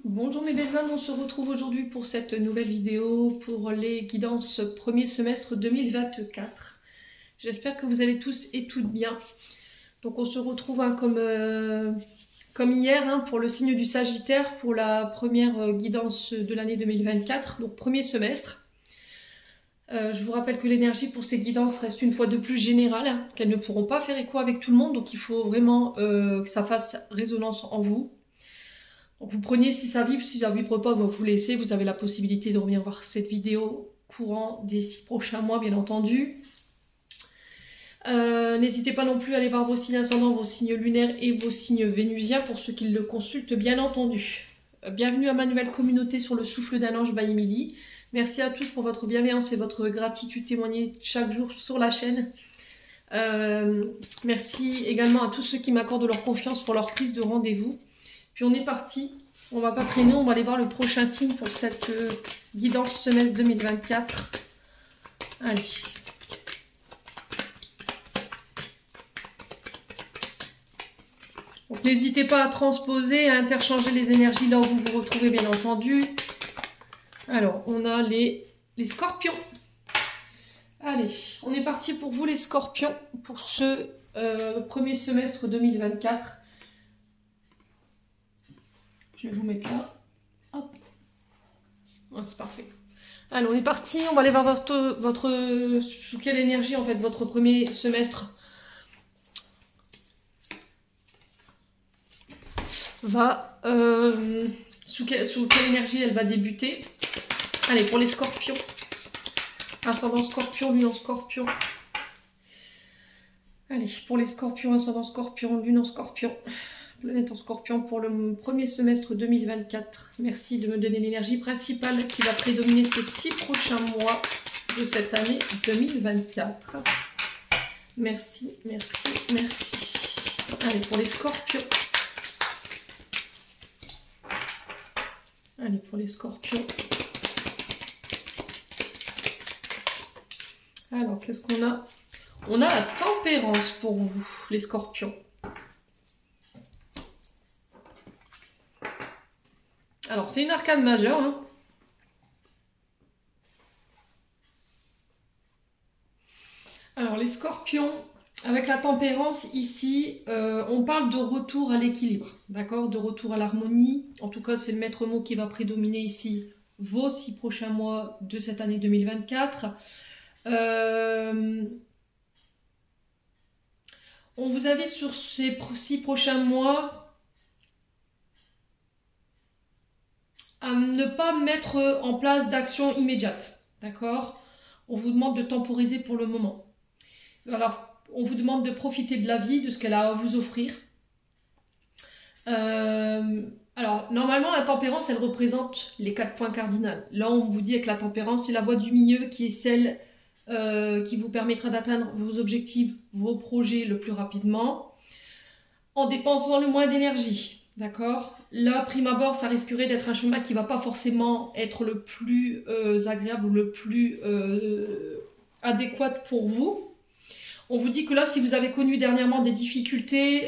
Bonjour mes belles âmes, on se retrouve aujourd'hui pour cette nouvelle vidéo pour les guidances premier semestre 2024. J'espère que vous allez tous et toutes bien. Donc on se retrouve comme hier pour le signe du Sagittaire pour la première guidance de l'année 2024, donc premier semestre. Je vous rappelle que l'énergie pour ces guidances reste une fois de plus générale, qu'elles ne pourront pas faire écho avec tout le monde, donc il faut vraiment que ça fasse résonance en vous. Donc vous prenez si ça vibre, si ça vibre pas, vous laissez. Vous avez la possibilité de revenir voir cette vidéo courant des 6 prochains mois, bien entendu. N'hésitez pas non plus à aller voir vos signes ascendants, vos signes lunaires et vos signes vénusiens pour ceux qui le consultent, bien entendu. Bienvenue à ma nouvelle communauté sur le souffle d'un ange by Emily. Merci à tous pour votre bienveillance et votre gratitude témoignée chaque jour sur la chaîne. Merci également à tous ceux qui m'accordent leur confiance pour leur prise de rendez-vous. Puis on est parti, on va pas traîner, on va aller voir le prochain signe pour cette guidance semestre 2024. Allez. Donc n'hésitez pas à transposer, à interchanger les énergies là où vous vous retrouvez, bien entendu. Alors, on a les scorpions. Allez, on est parti pour vous les scorpions, pour ce premier semestre 2024. Je vais vous mettre là. Hop. Ouais, c'est parfait. Allez, on est parti. On va aller voir votre sous quelle énergie, en fait, votre premier semestre va... sous quelle énergie elle va débuter. Allez, pour les scorpions. Ascendant scorpion, lune en scorpion. Allez, pour les scorpions, ascendant scorpion, lune en scorpion. Planète en scorpion pour le premier semestre 2024. Merci de me donner l'énergie principale qui va prédominer ces 6 prochains mois de cette année 2024. Merci, merci, merci. Allez, pour les scorpions. Allez, pour les scorpions. Alors, qu'est-ce qu'on a? On a la tempérance pour vous, les scorpions. Alors, c'est une arcane majeure. Alors, les scorpions, avec la tempérance, ici, on parle de retour à l'équilibre, d'accord? De retour à l'harmonie. En tout cas, c'est le maître mot qui va prédominer ici, vos 6 prochains mois de cette année 2024. On vous invite sur ces 6 prochains mois à ne pas mettre en place d'action immédiate, d'accord? On vous demande de temporiser pour le moment. Alors, on vous demande de profiter de la vie, de ce qu'elle a à vous offrir. Alors, normalement, la tempérance, elle représente les 4 points cardinaux. Là, on vous dit que la tempérance, c'est la voie du milieu qui est celle qui vous permettra d'atteindre vos objectifs, vos projets le plus rapidement, en dépensant le moins d'énergie. D'accord? Là, prime abord, ça risquerait d'être un chemin qui ne va pas forcément être le plus agréable ou le plus adéquat pour vous. On vous dit que là, si vous avez connu dernièrement des difficultés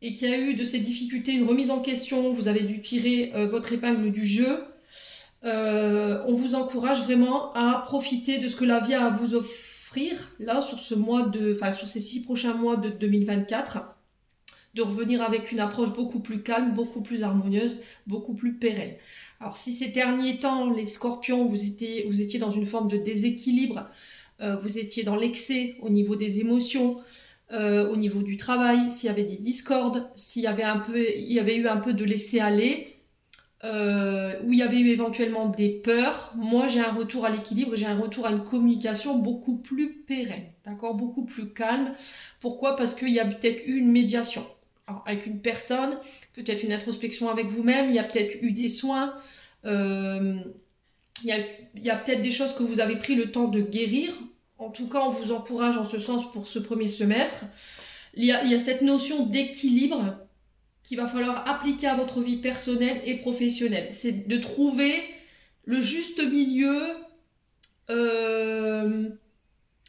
et qu'il y a eu de ces difficultés une remise en question, vous avez dû tirer votre épingle du jeu, on vous encourage vraiment à profiter de ce que la vie a à vous offrir, là, sur sur ces 6 prochains mois de 2024. De revenir avec une approche beaucoup plus calme, beaucoup plus harmonieuse, beaucoup plus pérenne. Alors si ces derniers temps, les scorpions, vous étiez dans une forme de déséquilibre, vous étiez dans l'excès au niveau des émotions, au niveau du travail, s'il y avait des discordes, il y avait eu un peu de laisser-aller, où il y avait eu éventuellement des peurs, moi j'ai un retour à l'équilibre, j'ai un retour à une communication beaucoup plus pérenne, d'accord, beaucoup plus calme. Pourquoi? Parce qu'il y a peut-être eu une médiation. Alors, avec une personne, peut-être une introspection avec vous-même, il y a peut-être eu des soins, il y a peut-être des choses que vous avez pris le temps de guérir. En tout cas, on vous encourage en ce sens pour ce premier semestre. Il y a cette notion d'équilibre qu'il va falloir appliquer à votre vie personnelle et professionnelle. C'est de trouver le juste milieu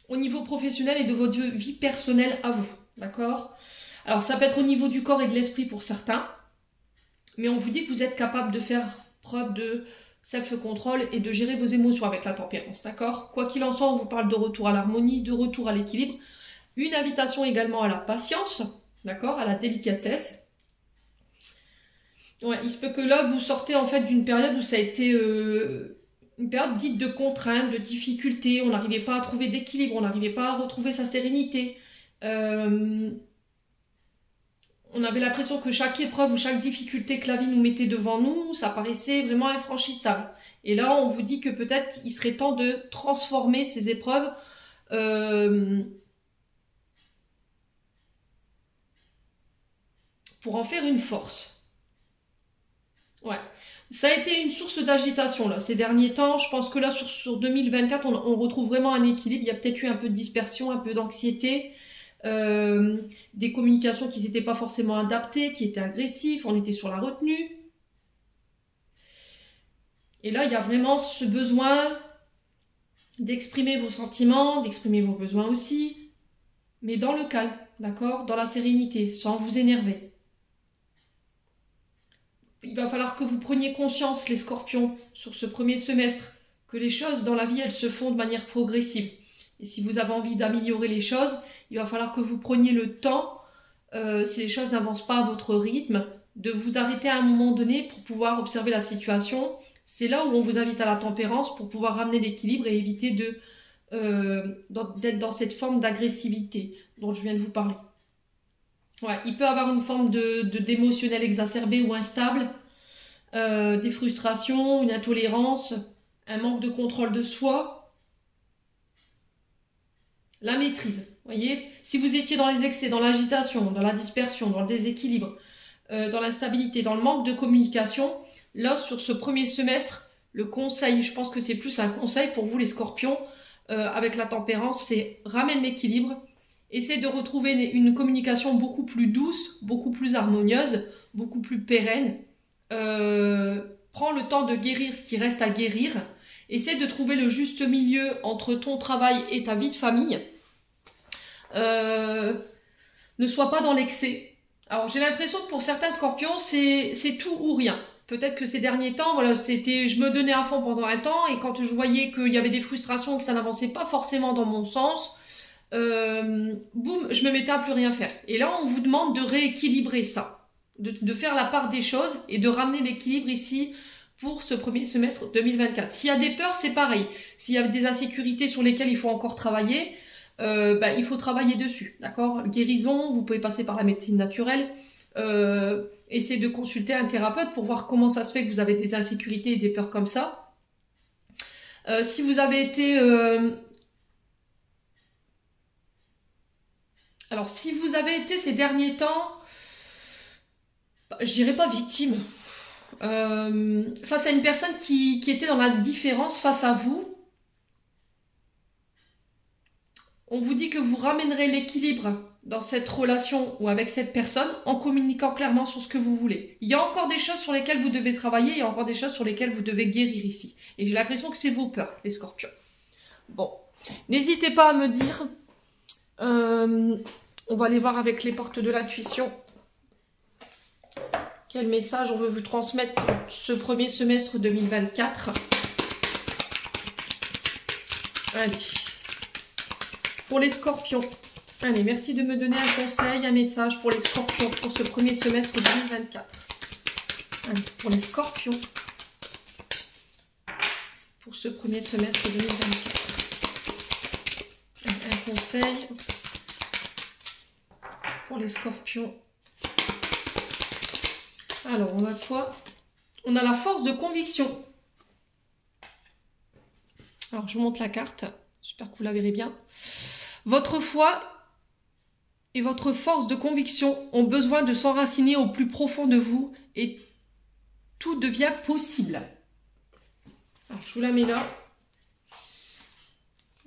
au niveau professionnel et de votre vie personnelle à vous. D'accord? Alors, ça peut être au niveau du corps et de l'esprit pour certains. mais on vous dit que vous êtes capable de faire preuve de self-control et de gérer vos émotions avec la tempérance, d'accord? Quoi qu'il en soit, on vous parle de retour à l'harmonie, de retour à l'équilibre. Une invitation également à la patience, d'accord? À la délicatesse. Ouais, il se peut que là, vous sortez en fait d'une période où ça a été une période dite de contrainte, de difficulté. On n'arrivait pas à trouver d'équilibre, on n'arrivait pas à retrouver sa sérénité. On avait l'impression que chaque épreuve ou chaque difficulté que la vie nous mettait devant nous, ça paraissait vraiment infranchissable. Et là, on vous dit que peut-être il serait temps de transformer ces épreuves pour en faire une force. Ouais. Ça a été une source d'agitation là, ces derniers temps. Je pense que là, sur 2024, on retrouve vraiment un équilibre. Il y a peut-être eu un peu de dispersion, un peu d'anxiété. Des communications qui n'étaient pas forcément adaptées, qui étaient agressives, on était sur la retenue. Et là, il y a vraiment ce besoin d'exprimer vos sentiments, d'exprimer vos besoins aussi, mais dans le calme, d'accord? Dans la sérénité, sans vous énerver. Il va falloir que vous preniez conscience, les scorpions, sur ce premier semestre, que les choses dans la vie, elles se font de manière progressive. Et si vous avez envie d'améliorer les choses, il va falloir que vous preniez le temps, si les choses n'avancent pas à votre rythme, de vous arrêter à un moment donné pour pouvoir observer la situation. C'est là où on vous invite à la tempérance pour pouvoir ramener l'équilibre et éviter d'être dans cette forme d'agressivité dont je viens de vous parler. Ouais, il peut y avoir une forme d'émotionnel exacerbé ou instable, des frustrations, une intolérance, un manque de contrôle de soi. La maîtrise, voyez, si vous étiez dans les excès, dans l'agitation, dans la dispersion, dans le déséquilibre, dans l'instabilité, dans le manque de communication, là, sur ce premier semestre, le conseil, je pense que c'est plus un conseil pour vous les scorpions, avec la tempérance, c'est ramène l'équilibre, essaie de retrouver une communication beaucoup plus douce, beaucoup plus harmonieuse, beaucoup plus pérenne, prends le temps de guérir ce qui reste à guérir. Essaie de trouver le juste milieu entre ton travail et ta vie de famille. Ne sois pas dans l'excès. Alors j'ai l'impression que pour certains scorpions, c'est tout ou rien. Peut-être que ces derniers temps, voilà, je me donnais à fond pendant un temps et quand je voyais qu'il y avait des frustrations et que ça n'avançait pas forcément dans mon sens, boum, je me mettais à plus rien faire. Et là, on vous demande de rééquilibrer ça, de faire la part des choses et de ramener l'équilibre ici pour ce premier semestre 2024. S'il y a des peurs, c'est pareil. S'il y a des insécurités sur lesquelles il faut encore travailler, il faut travailler dessus, d'accord? Guérison, vous pouvez passer par la médecine naturelle, essayez de consulter un thérapeute pour voir comment ça se fait que vous avez des insécurités et des peurs comme ça. Si vous avez été... Alors, si vous avez été ces derniers temps, je dirais pas victime, face à une personne qui était dans la différence face à vous, on vous dit que vous ramènerez l'équilibre dans cette relation ou avec cette personne en communiquant clairement sur ce que vous voulez. Il y a encore des choses sur lesquelles vous devez travailler, il y a encore des choses sur lesquelles vous devez guérir ici. Et j'ai l'impression que c'est vos peurs, les scorpions. Bon, n'hésitez pas à me dire. On va aller voir avec les portes de l'intuition. Quel message on veut vous transmettre pour ce premier semestre 2024? Allez. Pour les scorpions. Allez, merci de me donner un conseil, un message pour les scorpions pour ce premier semestre 2024. Allez, pour les scorpions. Pour ce premier semestre 2024. Un conseil pour les scorpions. Alors, on a quoi? On a la force de conviction. Alors, je vous montre la carte. J'espère que vous la verrez bien. Votre foi et votre force de conviction ont besoin de s'enraciner au plus profond de vous et tout devient possible. Alors, je vous la mets là.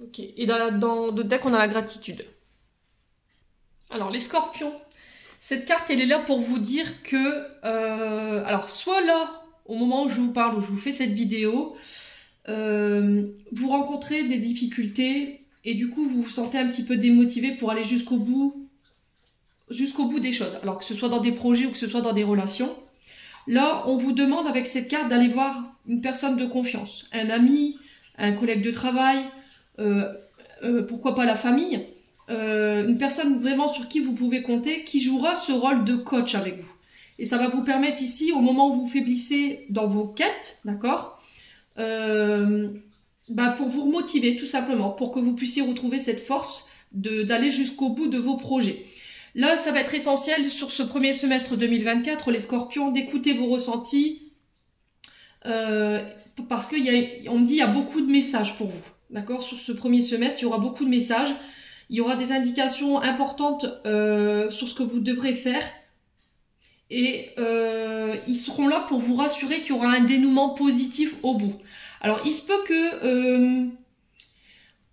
Ok. Et dans le deck, on a la gratitude. Alors, les scorpions. Cette carte, elle est là pour vous dire que, alors, soit là, au moment où je vous parle, où je vous fais cette vidéo, vous rencontrez des difficultés et du coup, vous vous sentez un petit peu démotivé pour aller jusqu'au bout des choses. Alors, que ce soit dans des projets ou que ce soit dans des relations. Là, on vous demande avec cette carte d'aller voir une personne de confiance, un ami, un collègue de travail, pourquoi pas la famille, une personne vraiment sur qui vous pouvez compter, qui jouera ce rôle de coach avec vous. Et ça va vous permettre ici, au moment où vous faiblissez dans vos quêtes, d'accord, pour vous remotiver tout simplement, pour que vous puissiez retrouver cette force d'aller jusqu'au bout de vos projets. Là, ça va être essentiel sur ce premier semestre 2024, les scorpions, d'écouter vos ressentis, parce qu'on me dit qu'il y a beaucoup de messages pour vous. D'accord? Sur ce premier semestre, il y aura beaucoup de messages. Il y aura des indications importantes sur ce que vous devrez faire. Et ils seront là pour vous rassurer qu'il y aura un dénouement positif au bout. Alors, il se peut que...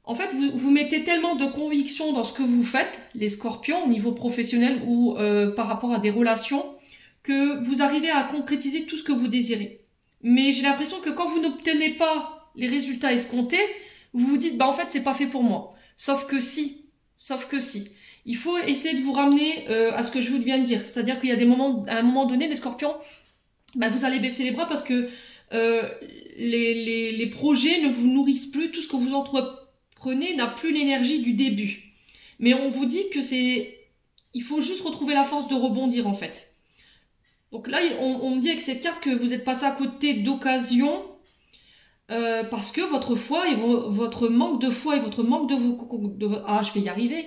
en fait, vous mettez tellement de conviction dans ce que vous faites, les scorpions, au niveau professionnel ou par rapport à des relations, que vous arrivez à concrétiser tout ce que vous désirez. Mais j'ai l'impression que quand vous n'obtenez pas les résultats escomptés, vous vous dites, en fait, c'est pas fait pour moi. Sauf que si. Il faut essayer de vous ramener à ce que je vous viens de dire. C'est-à-dire qu'il y a des moments, à un moment donné, les scorpions, vous allez baisser les bras parce que les projets ne vous nourrissent plus. Tout ce que vous entreprenez n'a plus l'énergie du début. Mais on vous dit que il faut juste retrouver la force de rebondir en fait. Donc là, on me dit avec cette carte que vous êtes passé à côté d'occasion parce que votre foi et votre manque de foi et votre manque je vais y arriver.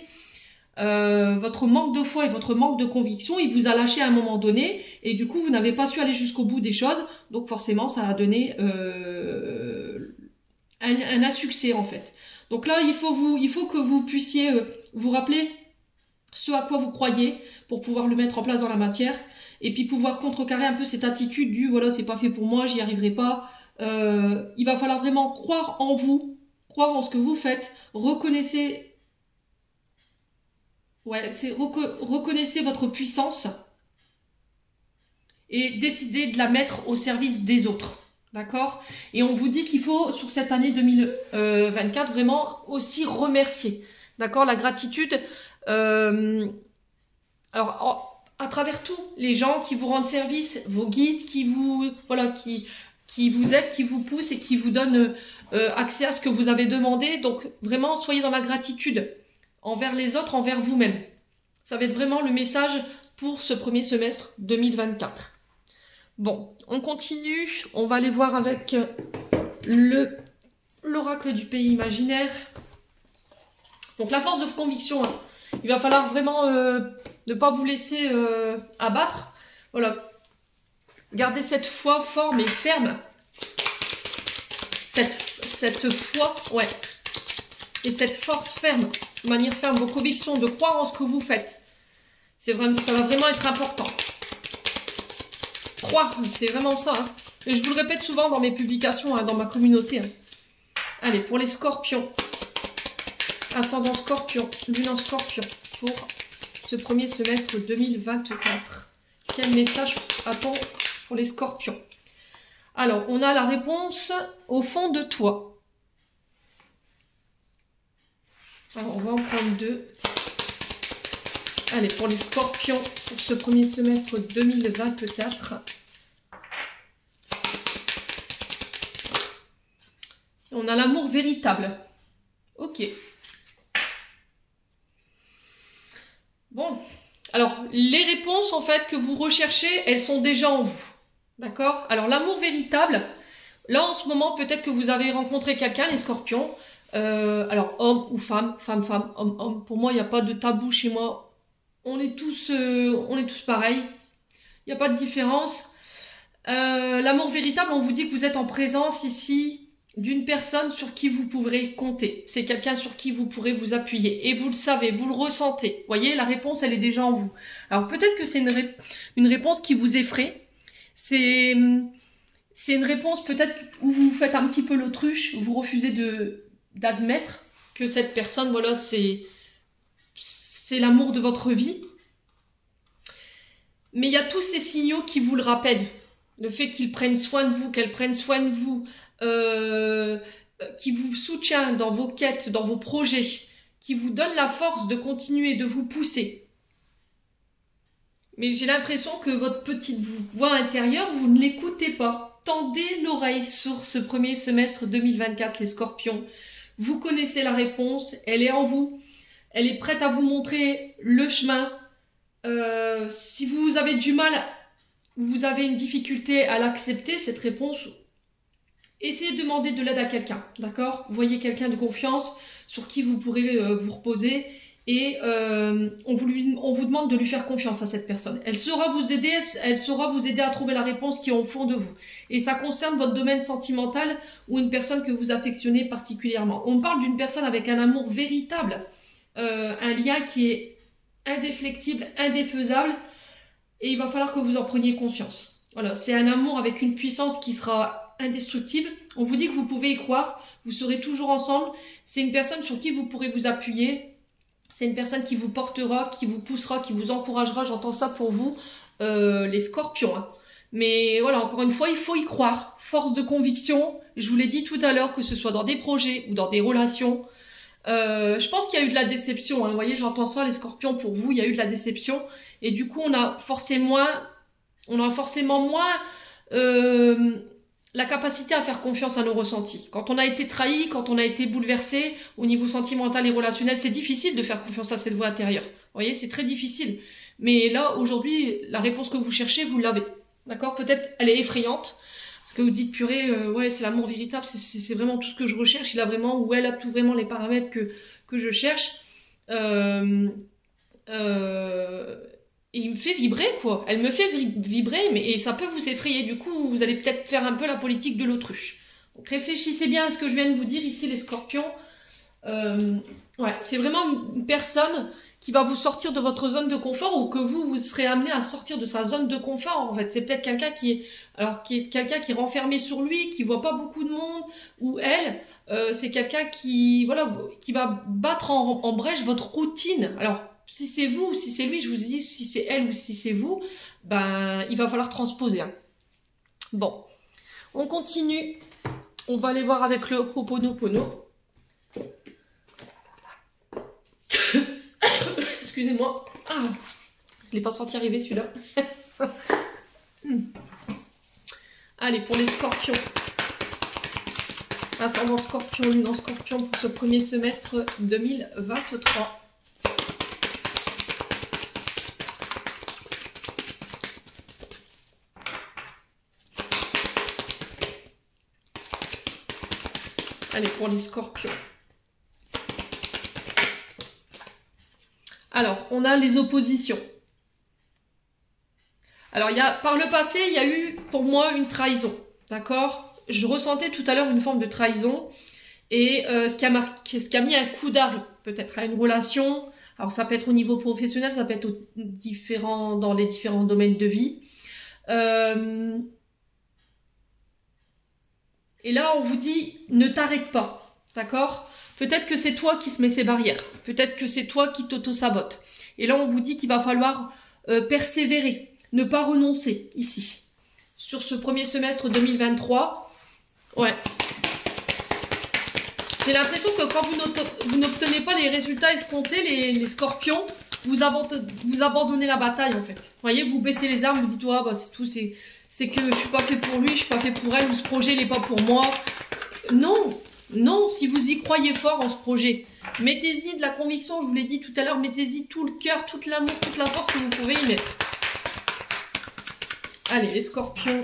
Votre manque de foi et votre manque de conviction, il vous a lâché à un moment donné et du coup vous n'avez pas su aller jusqu'au bout des choses, donc forcément ça a donné un insuccès en fait. Donc là il faut que vous puissiez vous rappeler ce à quoi vous croyez pour pouvoir le mettre en place dans la matière et puis pouvoir contrecarrer un peu cette attitude du voilà c'est pas fait pour moi, j'y arriverai pas. Il va falloir vraiment croire en vous, croire en ce que vous faites, reconnaissez votre puissance et décidez de la mettre au service des autres. D'accord? Et on vous dit qu'il faut, sur cette année 2024, vraiment aussi remercier. D'accord? La gratitude, alors, à travers tous les gens qui vous rendent service, vos guides qui vous aident, qui vous poussent et qui vous donnent accès à ce que vous avez demandé. Donc, vraiment, soyez dans la gratitude envers les autres, envers vous-même. Ça va être vraiment le message pour ce premier semestre 2024. Bon, on continue. On va aller voir avec l'oracle du pays imaginaire. Donc la force de conviction, hein. Il va falloir vraiment ne pas vous laisser abattre. Voilà. Gardez cette foi forte et ferme. Cette foi, ouais. Et cette force ferme, de manière ferme, vos convictions, de croire en ce que vous faites. Ça va vraiment être important. Croire, c'est vraiment ça. Hein. Et je vous le répète souvent dans mes publications, hein, dans ma communauté. Hein. Allez, pour les scorpions. Ascendant scorpion, lune en scorpion, pour ce premier semestre 2024. Quel message a-t-on pour les scorpions? Alors, on a la réponse au fond de toi. Alors, on va en prendre deux. Allez, pour les scorpions, pour ce premier semestre 2024. On a l'amour véritable. Ok. Bon. Alors, les réponses, en fait, que vous recherchez, elles sont déjà en vous. D'accord? Alors, l'amour véritable, là, en ce moment, peut-être que vous avez rencontré quelqu'un, les scorpions. Alors, homme ou femme, femme, homme. Pour moi, il n'y a pas de tabou chez moi. On est tous pareils. Il n'y a pas de différence. L'amour véritable, on vous dit que vous êtes en présence ici d'une personne sur qui vous pourrez compter. C'est quelqu'un sur qui vous pourrez vous appuyer. Et vous le savez, vous le ressentez. Vous voyez, la réponse, elle est déjà en vous. Alors, peut-être que c'est une réponse qui vous effraie. C'est une réponse peut-être où vous faites un petit peu l'autruche. Vous refusez d'admettre que cette personne, voilà, c'est l'amour de votre vie. Mais il y a tous ces signaux qui vous le rappellent. Le fait qu'ils prennent soin de vous, qu'elle prenne soin de vous, qui vous soutient dans vos quêtes, dans vos projets, qui vous donne la force de continuer, de vous pousser. Mais j'ai l'impression que votre petite voix intérieure, vous ne l'écoutez pas. Tendez l'oreille sur ce premier semestre 2024, les scorpions. Vous connaissez la réponse, elle est en vous. Elle est prête à vous montrer le chemin. Si vous avez du mal, vous avez une difficulté à l'accepter, cette réponse, essayez de demander de l'aide à quelqu'un, d'accord? Voyez quelqu'un de confiance sur qui vous pourrez vous reposer et on vous demande de lui faire confiance à cette personne. Elle saura vous aider, elle saura vous aider à trouver la réponse qui est au fond de vous. Et ça concerne votre domaine sentimental ou une personne que vous affectionnez particulièrement. On parle d'une personne avec un amour véritable, un lien qui est indéflectible, indéfaisable, et il va falloir que vous en preniez conscience. Voilà, c'est un amour avec une puissance qui sera indestructible. On vous dit que vous pouvez y croire, vous serez toujours ensemble. C'est une personne sur qui vous pourrez vous appuyer. C'est une personne qui vous portera, qui vous poussera, qui vous encouragera. J'entends ça pour vous, les scorpions. Hein. Mais voilà, encore une fois, il faut y croire. Force de conviction. Je vous l'ai dit tout à l'heure, que ce soit dans des projets ou dans des relations. Je pense qu'il y a eu de la déception. Hein. Vous voyez, j'entends ça, les scorpions, pour vous, il y a eu de la déception. Et du coup, on a forcément moins la capacité à faire confiance à nos ressentis. Quand on a été trahi, quand on a été bouleversé au niveau sentimental et relationnel, c'est difficile de faire confiance à cette voix intérieure. Vous voyez, c'est très difficile. Mais là, aujourd'hui, la réponse que vous cherchez, vous l'avez. D'accord? Peut-être elle est effrayante. Parce que vous dites, purée, ouais, c'est l'amour véritable, c'est vraiment tout ce que je recherche. Il a vraiment, ou elle a tout vraiment les paramètres que je cherche. Et il me fait vibrer, quoi. Elle me fait vibrer, et ça peut vous effrayer. Du coup, vous allez peut-être faire un peu la politique de l'autruche. Donc réfléchissez bien à ce que je viens de vous dire ici, les scorpions. Ouais, c'est vraiment une personne qui va vous sortir de votre zone de confort, ou que vous serez amené à sortir de sa zone de confort, en fait. C'est peut-être quelqu'un qui est quelqu'un qui est renfermé sur lui, qui voit pas beaucoup de monde, ou elle, c'est quelqu'un qui, voilà, qui va battre en brèche votre routine. Alors, si c'est vous ou si c'est lui, je vous ai dit, si c'est elle ou si c'est vous, ben, il va falloir transposer. Hein. Bon, on continue. On va aller voir avec le Ho'oponopono. Excusez-moi. Ah, je l'ai pas senti arriver celui-là. Allez, pour les scorpions. Ascendant scorpion, lune en scorpion pour ce premier semestre 2023. Allez, pour les scorpions. Alors, on a les oppositions. Alors, par le passé, il y a eu pour moi une trahison. D'accord? Je ressentais tout à l'heure une forme de trahison. Et ce qui a mis un coup d'arrêt, peut-être, à une relation. Alors, ça peut être au niveau professionnel, ça peut être dans les différents domaines de vie. Et là, on vous dit, ne t'arrête pas, d'accord? Peut-être que c'est toi qui se mets ces barrières. Peut-être que c'est toi qui t'auto-sabote. Et là, on vous dit qu'il va falloir persévérer, ne pas renoncer, ici. Sur ce premier semestre 2023, ouais. J'ai l'impression que quand vous n'obtenez pas les résultats escomptés, les scorpions, vous abandonnez la bataille, en fait. Vous voyez, vous baissez les armes, vous dites, ouais, bah, c'est tout, c'est que je suis pas fait pour lui, je suis pas fait pour elle, ou ce projet n'est pas pour moi. Non, non, si vous y croyez fort en ce projet, mettez-y de la conviction, je vous l'ai dit tout à l'heure, mettez-y tout le cœur, tout l'amour, toute la force que vous pouvez y mettre. Allez, les scorpions.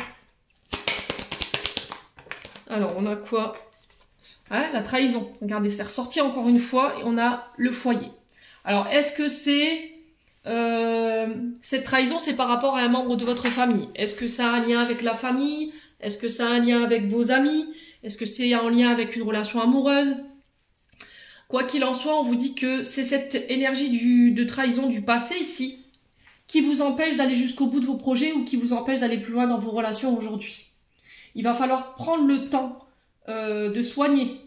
Alors, on a quoi? Ah, la trahison. Regardez, c'est ressorti encore une fois, et on a le foyer. Alors, est-ce que c'est... cette trahison, c'est par rapport à un membre de votre famille? Est-ce que ça a un lien avec la famille? Est-ce que ça a un lien avec vos amis? Est-ce que c'est en lien avec une relation amoureuse? Quoi qu'il en soit, on vous dit que c'est cette énergie de trahison du passé ici qui vous empêche d'aller jusqu'au bout de vos projets ou qui vous empêche d'aller plus loin dans vos relations aujourd'hui. Il va falloir prendre le temps de soigner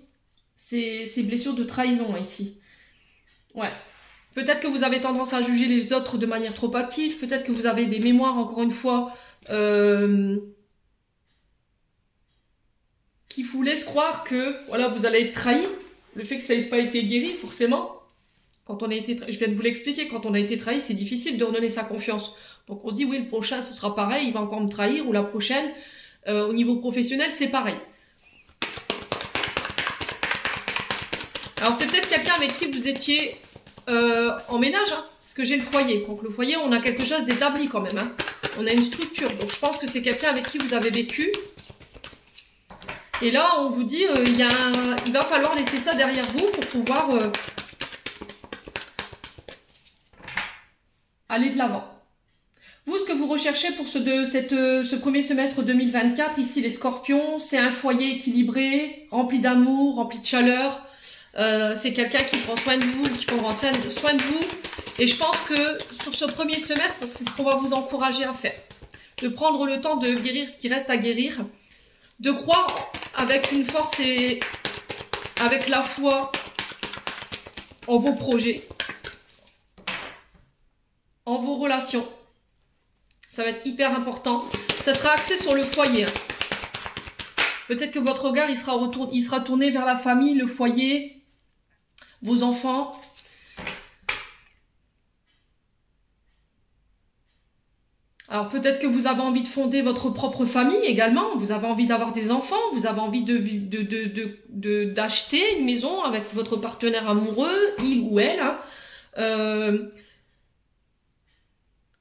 ces blessures de trahison ici. Ouais. Peut-être que vous avez tendance à juger les autres de manière trop active. Peut-être que vous avez des mémoires, encore une fois, qui vous laissent croire que voilà, vous allez être trahi. Le fait que ça n'ait pas été guéri, forcément. Quand on a été, je viens de vous l'expliquer, quand on a été trahi, c'est difficile de redonner sa confiance. Donc on se dit, oui, le prochain, ce sera pareil, il va encore me trahir, ou la prochaine, au niveau professionnel, c'est pareil. Alors c'est peut-être quelqu'un avec qui vous étiez en ménage, hein, parce que j'ai le foyer. Donc le foyer, on a quelque chose d'établi quand même. Hein. On a une structure, donc je pense que c'est quelqu'un avec qui vous avez vécu. Et là, on vous dit, il va falloir laisser ça derrière vous pour pouvoir aller de l'avant. Vous, ce que vous recherchez pour ce premier semestre 2024, ici les scorpions, c'est un foyer équilibré, rempli d'amour, rempli de chaleur. C'est quelqu'un qui prend soin de vous, qui prendra soin de vous. Et je pense que sur ce premier semestre, c'est ce qu'on va vous encourager à faire. De prendre le temps de guérir ce qui reste à guérir. De croire avec une force et avec la foi en vos projets, en vos relations. Ça va être hyper important. Ça sera axé sur le foyer. Peut-être que votre regard, il sera tourné vers la famille, le foyer, vos enfants. Alors peut-être que vous avez envie de fonder votre propre famille également. Vous avez envie d'avoir des enfants. Vous avez envie d'acheter une maison avec votre partenaire amoureux, il ou elle. Hein.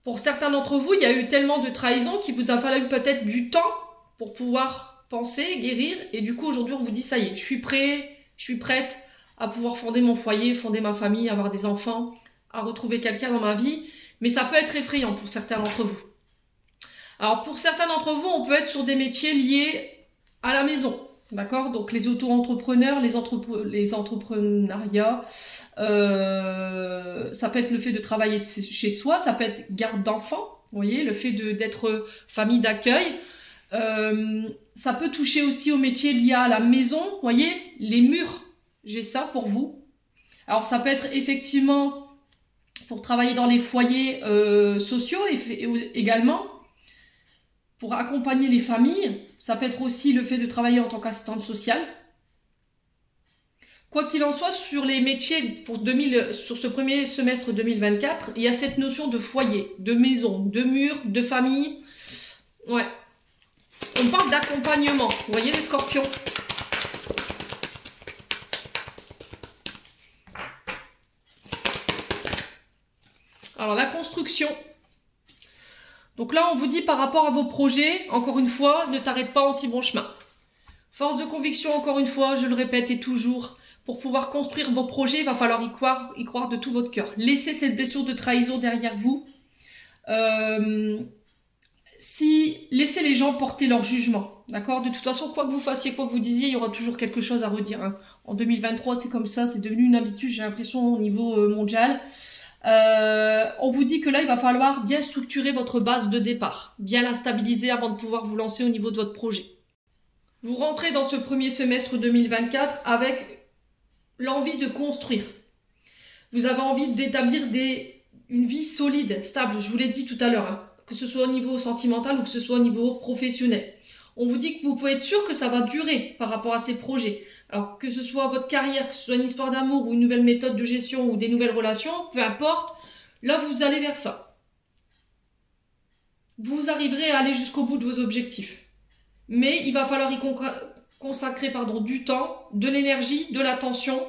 Pour certains d'entre vous, il y a eu tellement de trahisons qu'il vous a fallu peut-être du temps pour pouvoir penser, guérir. Et du coup, aujourd'hui, on vous dit, ça y est, je suis prêt, je suis prête à pouvoir fonder mon foyer, fonder ma famille, avoir des enfants, à retrouver quelqu'un dans ma vie. Mais ça peut être effrayant pour certains d'entre vous. Alors, pour certains d'entre vous, on peut être sur des métiers liés à la maison. D'accord? Donc, les auto-entrepreneurs, les entrepreneuriats, ça peut être le fait de travailler chez soi, ça peut être garde d'enfants, vous voyez, le fait d'être famille d'accueil. Ça peut toucher aussi aux métiers liés à la maison, vous voyez, les murs, j'ai ça pour vous. Alors, ça peut être effectivement pour travailler dans les foyers sociaux également, pour accompagner les familles. Ça peut être aussi le fait de travailler en tant qu'assistante sociale. Quoi qu'il en soit, sur les métiers sur ce premier semestre 2024, il y a cette notion de foyer, de maison, de mur, de famille. Ouais. On parle d'accompagnement. Vous voyez les scorpions? Alors la construction. Donc là, on vous dit par rapport à vos projets, encore une fois, ne t'arrête pas en si bon chemin. Force de conviction, encore une fois, je le répète et toujours, pour pouvoir construire vos projets, il va falloir y croire de tout votre cœur. Laissez cette blessure de trahison derrière vous. Laissez les gens porter leur jugement. D'accord? De toute façon, quoi que vous fassiez, quoi que vous disiez, il y aura toujours quelque chose à redire. Hein. En 2023, c'est comme ça, c'est devenu une habitude, j'ai l'impression, au niveau mondial. On vous dit que là, il va falloir bien structurer votre base de départ, bien la stabiliser avant de pouvoir vous lancer au niveau de votre projet. Vous rentrez dans ce premier semestre 2024 avec l'envie de construire. Vous avez envie d'établir une vie solide, stable, je vous l'ai dit tout à l'heure, hein, que ce soit au niveau sentimental ou que ce soit au niveau professionnel. On vous dit que vous pouvez être sûr que ça va durer par rapport à ces projets. Alors que ce soit votre carrière, que ce soit une histoire d'amour ou une nouvelle méthode de gestion ou des nouvelles relations, peu importe, là vous allez vers ça. Vous arriverez à aller jusqu'au bout de vos objectifs. Mais il va falloir y consacrer du temps, de l'énergie, de l'attention,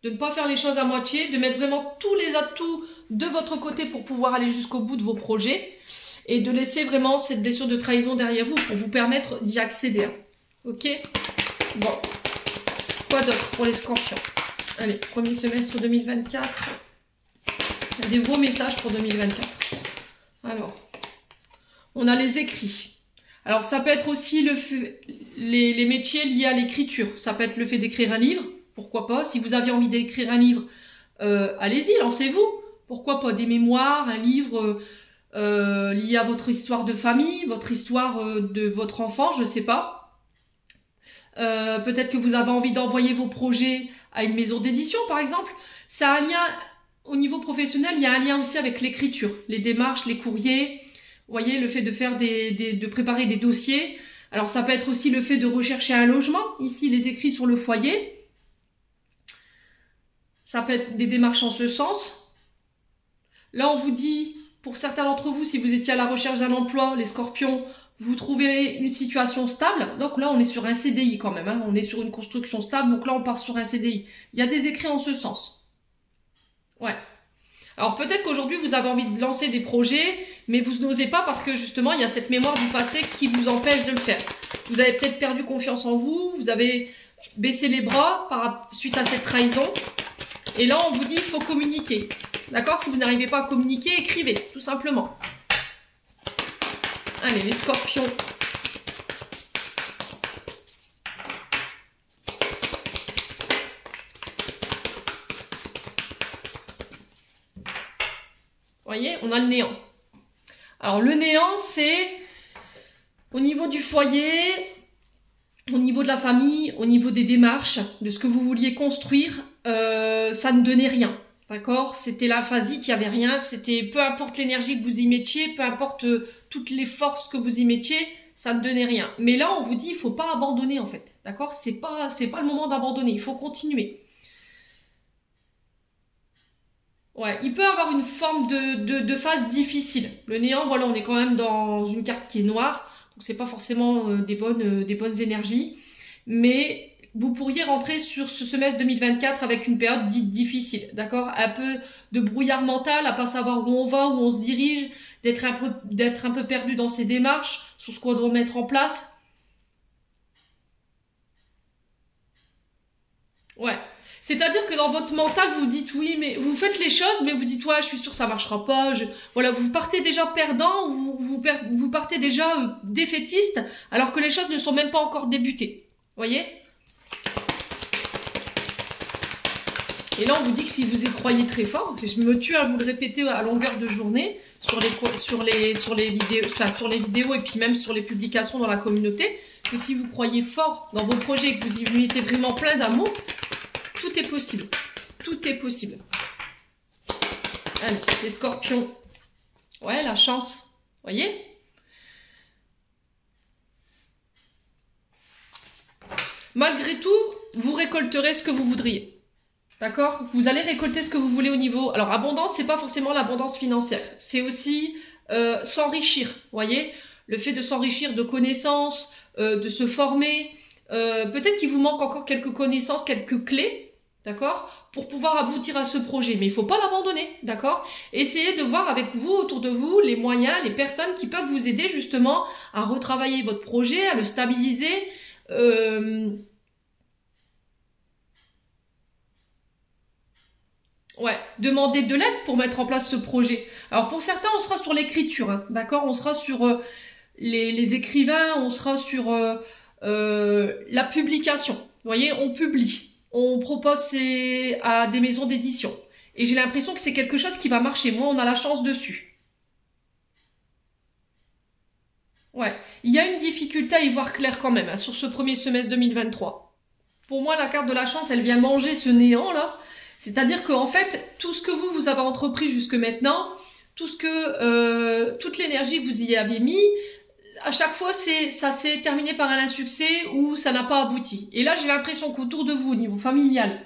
de ne pas faire les choses à moitié, de mettre vraiment tous les atouts de votre côté pour pouvoir aller jusqu'au bout de vos projets et de laisser vraiment cette blessure de trahison derrière vous pour vous permettre d'y accéder. Ok? Bon. Quoi d'autre pour les scorpions? Allez, premier semestre 2024. Il y a des beaux messages pour 2024. Alors, on a les écrits. Alors, ça peut être aussi les métiers liés à l'écriture. Ça peut être le fait d'écrire un livre. Pourquoi pas? Si vous aviez envie d'écrire un livre, allez-y, lancez-vous. Pourquoi pas? Des mémoires, un livre lié à votre histoire de famille, votre histoire de votre enfant, je ne sais pas. Peut-être que vous avez envie d'envoyer vos projets à une maison d'édition, par exemple. Ça a un lien, au niveau professionnel, il y a un lien aussi avec l'écriture, les démarches, les courriers. Vous voyez, le fait de faire de préparer des dossiers. Alors, ça peut être aussi le fait de rechercher un logement. Ici, les écrits sur le foyer. Ça peut être des démarches en ce sens. Là, on vous dit pour certains d'entre vous, si vous étiez à la recherche d'un emploi, les scorpions, vous trouvez une situation stable. Donc là, on est sur un CDI quand même, hein. On est sur une construction stable, donc là, on part sur un CDI. Il y a des écrits en ce sens. Ouais. Alors peut-être qu'aujourd'hui, vous avez envie de lancer des projets, mais vous n'osez pas parce que justement, il y a cette mémoire du passé qui vous empêche de le faire. Vous avez peut-être perdu confiance en vous, vous avez baissé les bras suite à cette trahison. Et là, on vous dit, il faut communiquer. D'accord? Si vous n'arrivez pas à communiquer, écrivez, tout simplement. Allez, les scorpions. Vous voyez, on a le néant. Alors, le néant, c'est au niveau du foyer, au niveau de la famille, au niveau des démarches, de ce que vous vouliez construire, ça ne donnait rien. D'accord? C'était l'aphasie, il n'y avait rien. C'était peu importe l'énergie que vous y mettiez, peu importe toutes les forces que vous y mettiez, ça ne donnait rien. Mais là, on vous dit, il ne faut pas abandonner en fait. D'accord? C'est pas le moment d'abandonner, il faut continuer. Ouais, il peut avoir une forme de phase difficile. Le néant, voilà, on est quand même dans une carte qui est noire, donc c'est pas forcément des bonnes énergies. Mais vous pourriez rentrer sur ce semestre 2024 avec une période dite difficile, d'accord? Un peu de brouillard mental, à pas savoir où on va, où on se dirige, d'être un peu perdu dans ses démarches, sur ce qu'on doit mettre en place. Ouais. C'est-à-dire que dans votre mental, vous dites oui, mais vous faites les choses, mais vous dites ouais, je suis sûre ça marchera pas. Voilà, vous partez déjà perdant, vous partez déjà défaitiste, alors que les choses ne sont même pas encore débutées. Voyez? Et là, on vous dit que si vous y croyez très fort, je me tue à vous le répéter à longueur de journée sur les vidéos et puis même sur les publications dans la communauté, que si vous croyez fort dans vos projets et que vous y mettez vraiment plein d'amour, tout est possible. Tout est possible. Allez, les scorpions. Ouais, la chance. Voyez? Malgré tout, vous récolterez ce que vous voudriez. D'accord? Vous allez récolter ce que vous voulez au niveau... Alors, abondance, c'est pas forcément l'abondance financière. C'est aussi s'enrichir. Voyez? Le fait de s'enrichir de connaissances, de se former. Peut-être qu'il vous manque encore quelques connaissances, quelques clés. D'accord? Pour pouvoir aboutir à ce projet. Mais il ne faut pas l'abandonner. D'accord? Essayez de voir avec vous, autour de vous, les moyens, les personnes qui peuvent vous aider justement à retravailler votre projet, à le stabiliser. Ouais, demandez de l'aide pour mettre en place ce projet. Alors pour certains, on sera sur l'écriture. Hein, d'accord? On sera sur les écrivains, on sera sur la publication. Vous voyez, on publie. On propose à des maisons d'édition. Et j'ai l'impression que c'est quelque chose qui va marcher. Moi, on a la chance dessus. Ouais. Il y a une difficulté à y voir clair quand même, hein, sur ce premier semestre 2023. Pour moi, la carte de la chance, elle vient manger ce néant, là. C'est-à-dire qu'en fait, tout ce que vous avez entrepris jusque maintenant, toute l'énergie que vous y avez mis, à chaque fois, ça s'est terminé par un insuccès ou ça n'a pas abouti. Et là, j'ai l'impression qu'autour de vous, au niveau familial,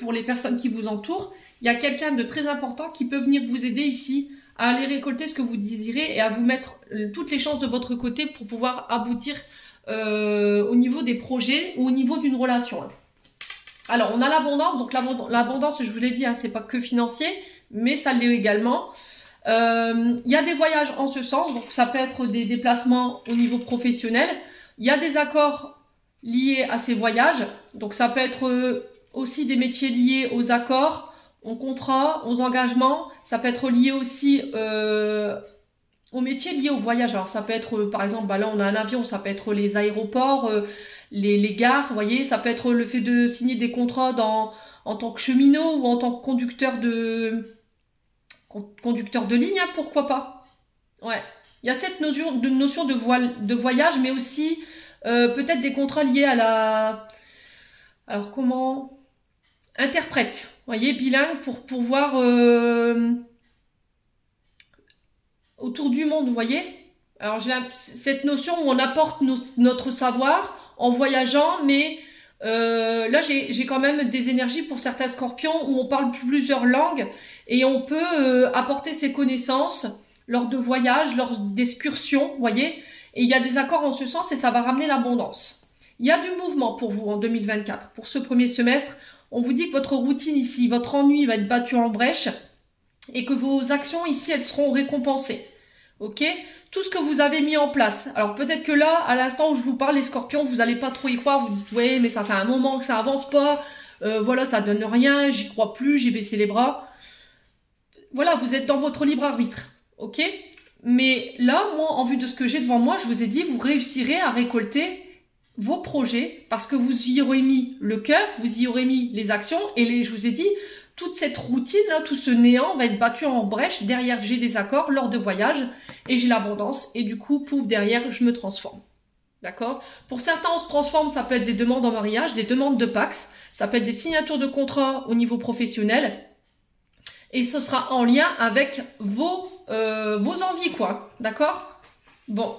pour les personnes qui vous entourent, il y a quelqu'un de très important qui peut venir vous aider ici à aller récolter ce que vous désirez et à vous mettre toutes les chances de votre côté pour pouvoir aboutir au niveau des projets ou au niveau d'une relation. Alors, on a l'abondance. Donc, l'abondance, je vous l'ai dit, hein, c'est pas que financier, mais ça l'est également. Il y a des voyages en ce sens, donc ça peut être des déplacements au niveau professionnel. Il y a des accords liés à ces voyages, donc ça peut être aussi des métiers liés aux accords, aux contrats, aux engagements. Ça peut être lié aussi aux métiers liés au voyage. Alors ça peut être, par exemple, bah là on a un avion, ça peut être les aéroports, les gares, vous voyez. Ça peut être le fait de signer des contrats en tant que cheminot ou en tant que conducteur de ligne, hein, pourquoi pas. Ouais. Il y a cette notion de voyage, mais aussi peut-être des contrats liés à alors comment... Interprète, vous voyez, bilingue pour pouvoir autour du monde, vous voyez. Alors j'ai cette notion où on apporte notre savoir en voyageant, mais Là, j'ai quand même des énergies pour certains scorpions où on parle plusieurs langues et on peut apporter ses connaissances lors de voyages, lors d'excursions, vous voyez. Et il y a des accords en ce sens et ça va ramener l'abondance. Il y a du mouvement pour vous en 2024. Pour ce premier semestre, on vous dit que votre routine ici, votre ennui va être battu en brèche et que vos actions ici, elles seront récompensées. Ok? Tout ce que vous avez mis en place. Alors peut-être que là, à l'instant où je vous parle, les scorpions, vous n'allez pas trop y croire. Vous dites, ouais, mais ça fait un moment que ça avance pas. Voilà, ça donne rien, j'y crois plus, j'ai baissé les bras. Voilà, vous êtes dans votre libre arbitre. Ok? Mais là, moi, en vue de ce que j'ai devant moi, je vous ai dit, vous réussirez à récolter vos projets parce que vous y aurez mis le cœur, vous y aurez mis les actions et je vous ai dit, toute cette routine, là, tout ce néant va être battu en brèche. Derrière, j'ai des accords lors de voyages et j'ai l'abondance. Et du coup, pouf, derrière, je me transforme. D'accord? Pour certains, on se transforme, ça peut être des demandes en mariage, des demandes de Pax, ça peut être des signatures de contrat au niveau professionnel. Et ce sera en lien avec vos envies, quoi. D'accord? Bon.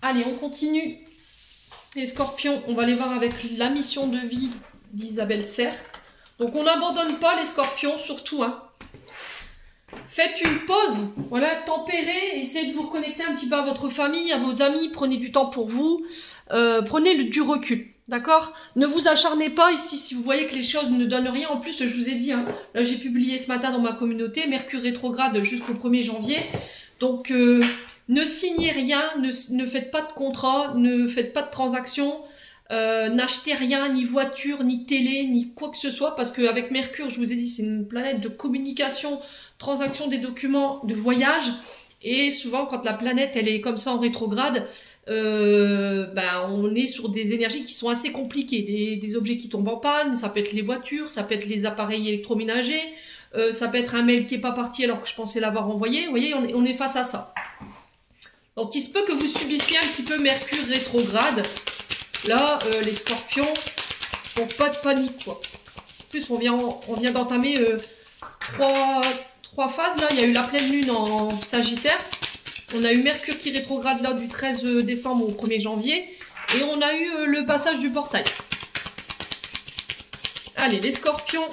Allez, on continue. Les scorpions, on va les voir avec la mission de vie d'Isabelle Serre. Donc on n'abandonne pas les scorpions, surtout. Hein. Faites une pause, voilà, tempérez, essayez de vous reconnecter un petit peu à votre famille, à vos amis, prenez du temps pour vous, prenez du recul, d'accord? Ne vous acharnez pas ici si vous voyez que les choses ne donnent rien. En plus, je vous ai dit, hein, là j'ai publié ce matin dans ma communauté, Mercure rétrograde jusqu'au 1er janvier. Donc ne signez rien, ne faites pas de contrat, ne faites pas de transactions. N'achetez rien, ni voiture, ni télé, ni quoi que ce soit, parce qu'avec Mercure, je vous ai dit, c'est une planète de communication, transaction des documents, de voyage, et souvent quand la planète elle est comme ça en rétrograde, on est sur des énergies qui sont assez compliquées, des objets qui tombent en panne, ça peut être les voitures, ça peut être les appareils électroménagers, ça peut être un mail qui est pas parti alors que je pensais l'avoir envoyé, vous voyez, on est face à ça. Donc il se peut que vous subissiez un petit peu Mercure rétrograde. Là, les scorpions, donc pas de panique, quoi. En plus, on vient d'entamer trois phases, là. Il y a eu la pleine lune en Sagittaire. On a eu Mercure qui rétrograde, là, du 13 décembre au 1er janvier. Et on a eu le passage du portail. Allez, les scorpions.